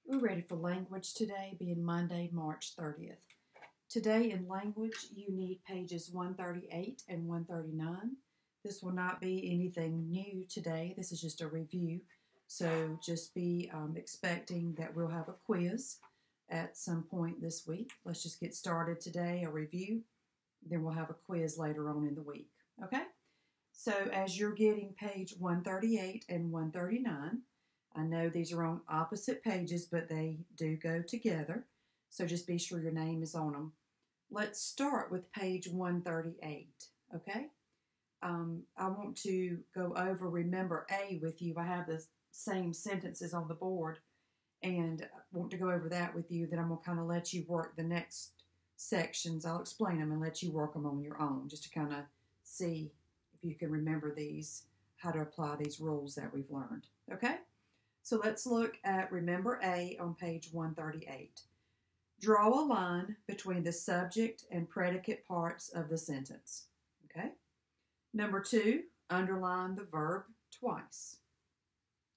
We're ready for language today, being Monday, March 30th. Today in language, you need pages 138 and 139. This will not be anything new today. This is just a review. So just be expecting that we'll have a quiz at some point this week. Let's just get started today, a review. Then we'll have a quiz later on in the week. Okay? So as you're getting page 138 and 139, I know these are on opposite pages, but they do go together. So just be sure your name is on them. Let's start with page 138, okay? I want to go over remember A with you. I have the same sentences on the board, and I want to go over that with you. Then I'm going to kind of let you work the next sections. I'll explain them and let you work them on your own, just to kind of see if you can remember these, how to apply these rules that we've learned, okay? So let's look at remember A on page 138. Draw a line between the subject and predicate parts of the sentence. Okay. Number 2, underline the verb twice.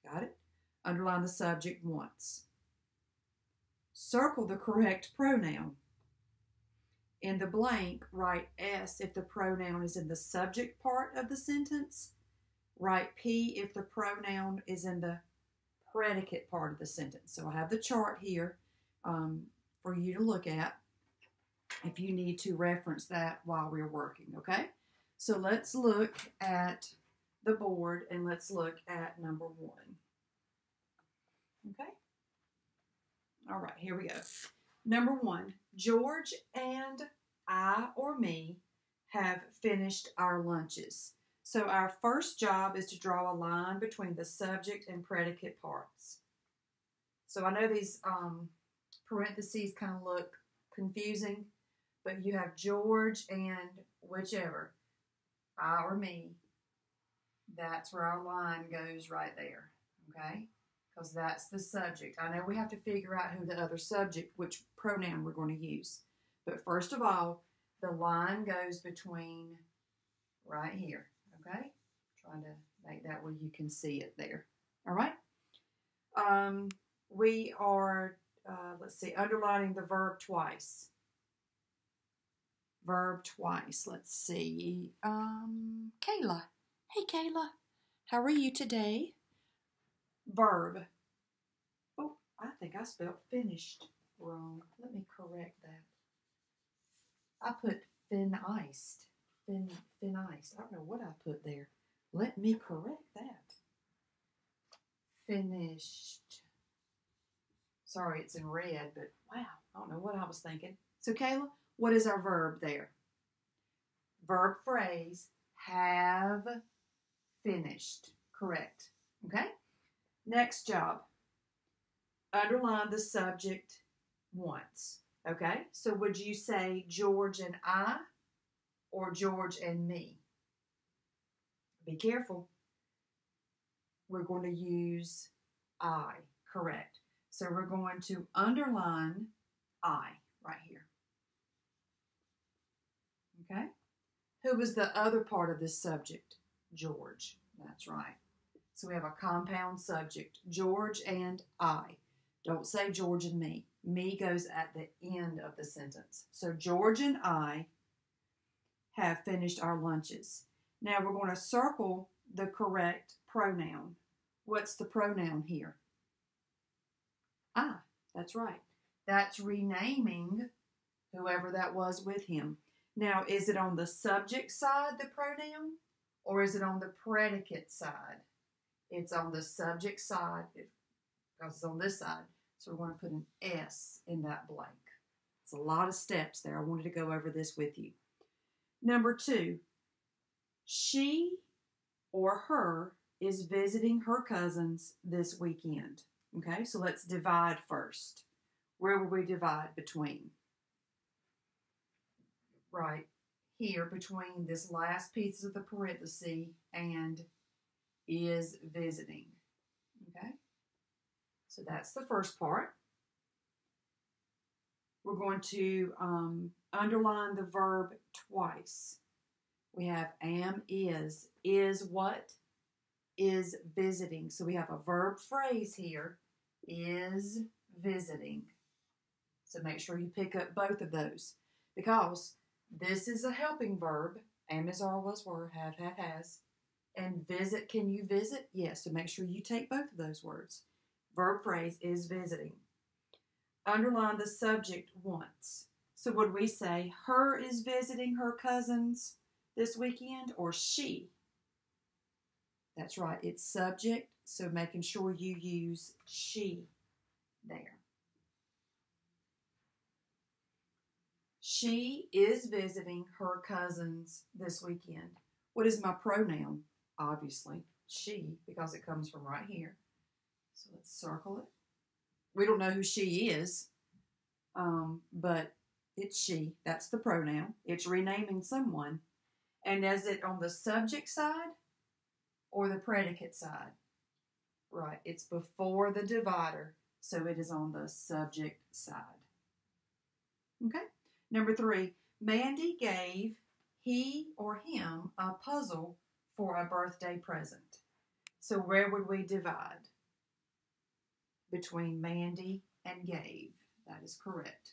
Got it? Underline the subject once. Circle the correct pronoun. In the blank, write S if the pronoun is in the subject part of the sentence. Write P if the pronoun is in the predicate part of the sentence. So I have the chart here for you to look at if you need to reference that while we're working, okay? So let's look at the board and let's look at number 1. Okay? All right, here we go. Number 1, George and I or me have finished our lunches. So our first job is to draw a line between the subject and predicate parts. So I know these parentheses kind of look confusing, but you have George and whichever, I or me. That's where our line goes right there, okay? Because that's the subject. I know we have to figure out who the other subject, which pronoun we're going to use. But first of all, the line goes between right here. Okay, trying to make that where you can see it there. All right. We are, let's see, underlining the verb twice. Verb twice. Let's see. Kayla. Hey, Kayla. How are you today? Verb. Oh, I think I spelled finished wrong. Let me correct that. I put finished. Finished. I don't know what I put there. Let me correct that. Finished. Sorry, it's in red, but wow, I don't know what I was thinking. So, Kayla, what is our verb there? Verb phrase, have finished. Correct. Okay? Next job. Underline the subject once. Okay? So, would you say George and I? Or George and me? Be careful. We're going to use I, correct. So we're going to underline I right here. Okay? Who was the other part of this subject? George. That's right. So we have a compound subject, George and I. Don't say George and me. Me goes at the end of the sentence. So George and I have finished our lunches. Now we're going to circle the correct pronoun. What's the pronoun here? I. That's right. That's renaming whoever that was with him. Now, is it on the subject side, the pronoun, or is it on the predicate side? It's on the subject side because it's on this side. So we're going to put an S in that blank. It's a lot of steps there. I wanted to go over this with you. Number 2, she or her is visiting her cousins this weekend. Okay, so let's divide first. Where will we divide between? Right here between this last piece of the parenthesis and is visiting. Okay, so that's the first part. We're going to underline the verb twice. We have am, is. Is what? Is visiting. So we have a verb phrase here. Is visiting. So make sure you pick up both of those because this is a helping verb. Am, is, are, was, were, have, had, has. And visit, can you visit? Yes, so make sure you take both of those words. Verb phrase is visiting. Underline the subject once. So would we say her is visiting her cousins this weekend or she? That's right, it's subject, so making sure you use she there. She is visiting her cousins this weekend. What is my pronoun? Obviously, she, because it comes from right here. So let's circle it. We don't know who she is, but it's she. That's the pronoun. It's renaming someone. And is it on the subject side or the predicate side? Right, it's before the divider, so it is on the subject side. Okay, number 3, Mandy gave he or him a puzzle for a birthday present. So where would we divide? Between Mandy and gave. That is correct.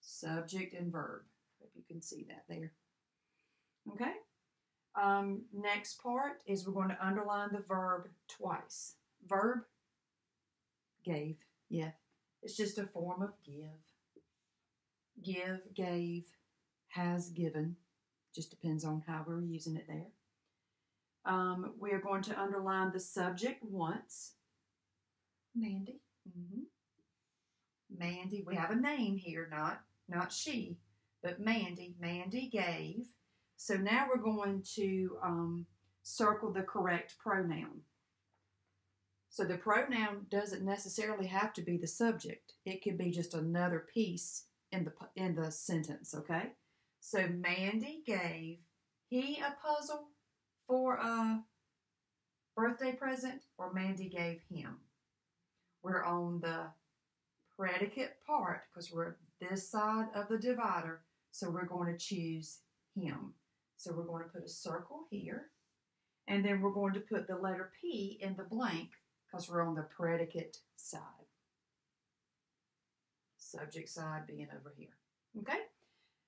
Subject and verb. Hope you can see that there. Okay. Next part is we're going to underline the verb twice. Verb, gave. Yeah, it's just a form of give. Give, gave, has given. Just depends on how we're using it there. We are going to underline the subject once. Mandy. Mandy. We have a name here, not she, but Mandy. Mandy gave. So now we're going to circle the correct pronoun. So the pronoun doesn't necessarily have to be the subject. It could be just another piece in the sentence, okay? So Mandy gave he a puzzle for a birthday present, or Mandy gave him. We're on the predicate part because we're this side of the divider, so we're going to choose him. So we're going to put a circle here, and then we're going to put the letter P in the blank because we're on the predicate side. Subject side being over here. Okay?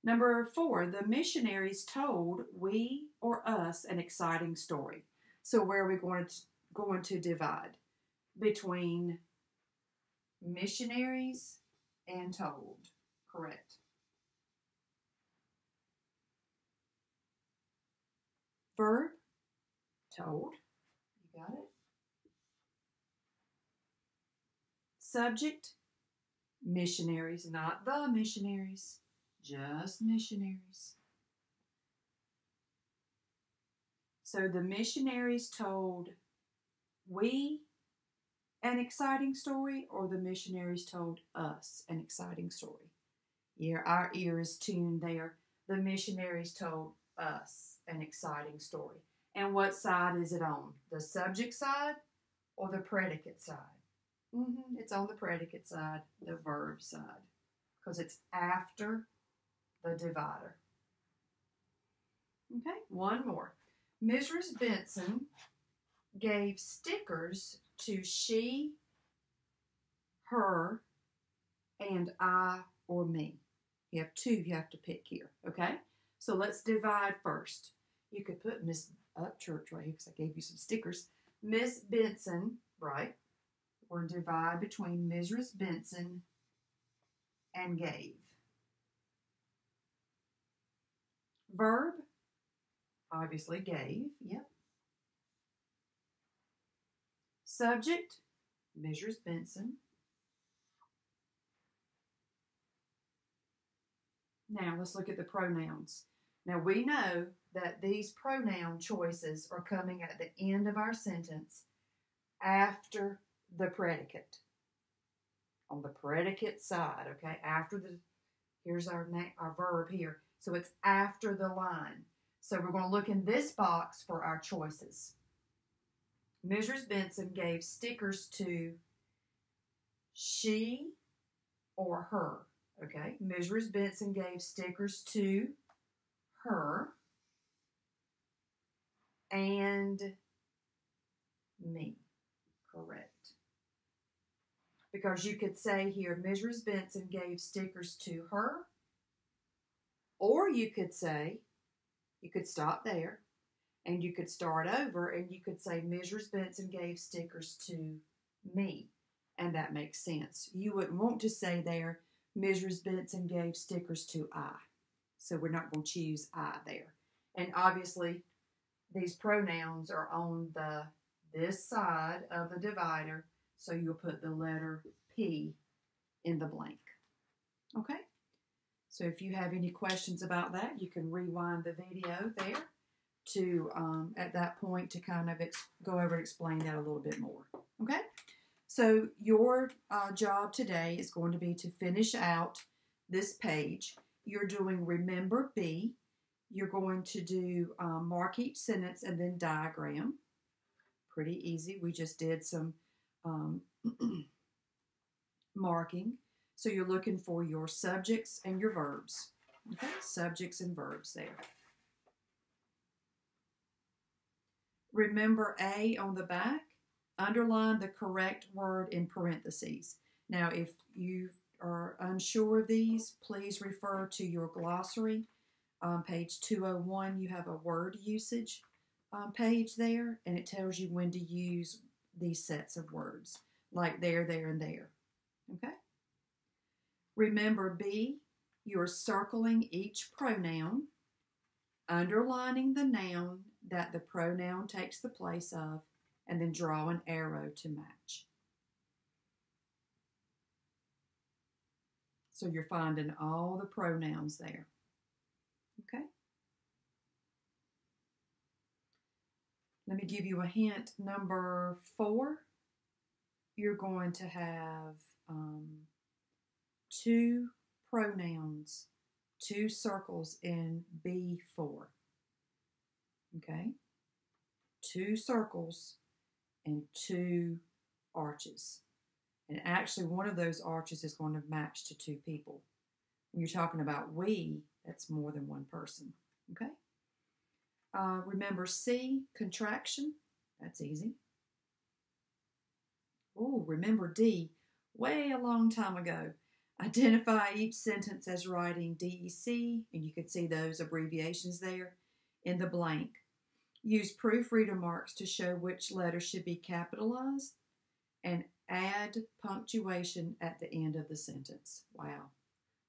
Number 4, the missionaries told we or us an exciting story. So where are we going to divide? Between missionaries and told. Correct. Verb, told. You got it. Subject, missionaries, not the missionaries, just missionaries. So the missionaries told we an exciting story, or the missionaries told us an exciting story. Yeah, our ear is tuned there. The missionaries told us an exciting story. And what side is it on? The subject side or the predicate side? It's on the predicate side, the verb side, because it's after the divider. Okay, one more. Mrs. Benson gave stickers to she, her, and I or me. You have 2 you have to pick here, okay? So let's divide first. You could put Miss Upchurch right here because I gave you some stickers. Miss Benson, right? We're going to divide between Mrs. Benson and gave. Verb, obviously gave, yep. Subject, Mrs. Benson. Now let's look at the pronouns. Now we know that these pronoun choices are coming at the end of our sentence after the predicate. On the predicate side, okay? Here's our verb here. So it's after the line. So we're going to look in this box for our choices. Mrs. Benson gave stickers to she or her, okay? Mrs. Benson gave stickers to her and me, correct. Because you could say here, Mrs. Benson gave stickers to her. Or you could say, you could stop there, and you could start over, and you could say, Mrs. Benson gave stickers to me. And that makes sense. You wouldn't want to say there, Mrs. Benson gave stickers to I. So we're not going to choose I there. And obviously, these pronouns are on this side of the divider, so you'll put the letter P in the blank. Okay? So if you have any questions about that, you can rewind the video there to, at that point, to kind of go over and explain that a little bit more. Okay? So your job today is going to be to finish out this page. You're doing Remember B. You're going to do mark each sentence and then diagram. Pretty easy. We just did some marking. So you're looking for your subjects and your verbs. Okay, subjects and verbs there. Remember A on the back. Underline the correct word in parentheses. Now, if you are unsure of these, please refer to your glossary. On page 201, you have a word usage page there, and it tells you when to use these sets of words, like there, there, and there. Okay? Remember B, you're circling each pronoun, underlining the noun that the pronoun takes the place of, and then draw an arrow to match. So you're finding all the pronouns there. Okay? Let me give you a hint. Number 4, you're going to have 2 pronouns, 2 circles in B4. Okay? 2 circles and 2 arches. And actually, one of those arches is going to match to 2 people. When you're talking about we, that's more than one person. Okay? Remember C, contraction. That's easy. Oh, remember D, way a long time ago. Identify each sentence as writing DEC, and you can see those abbreviations there in the blank. Use proofreader marks to show which letters should be capitalized, and add punctuation at the end of the sentence. Wow,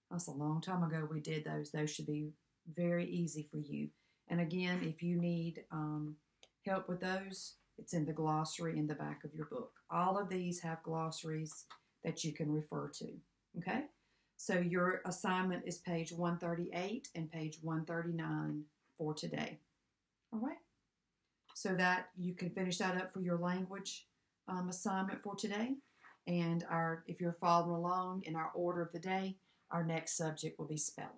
that's a long time ago we did those. Those should be very easy for you. And again, if you need help with those, it's in the glossary in the back of your book. All of these have glossaries that you can refer to. Okay? So your assignment is page 138 and page 139 for today. All right? So that you can finish that up for your language assignment for today. And if you're following along in our order of the day, our next subject will be spelling.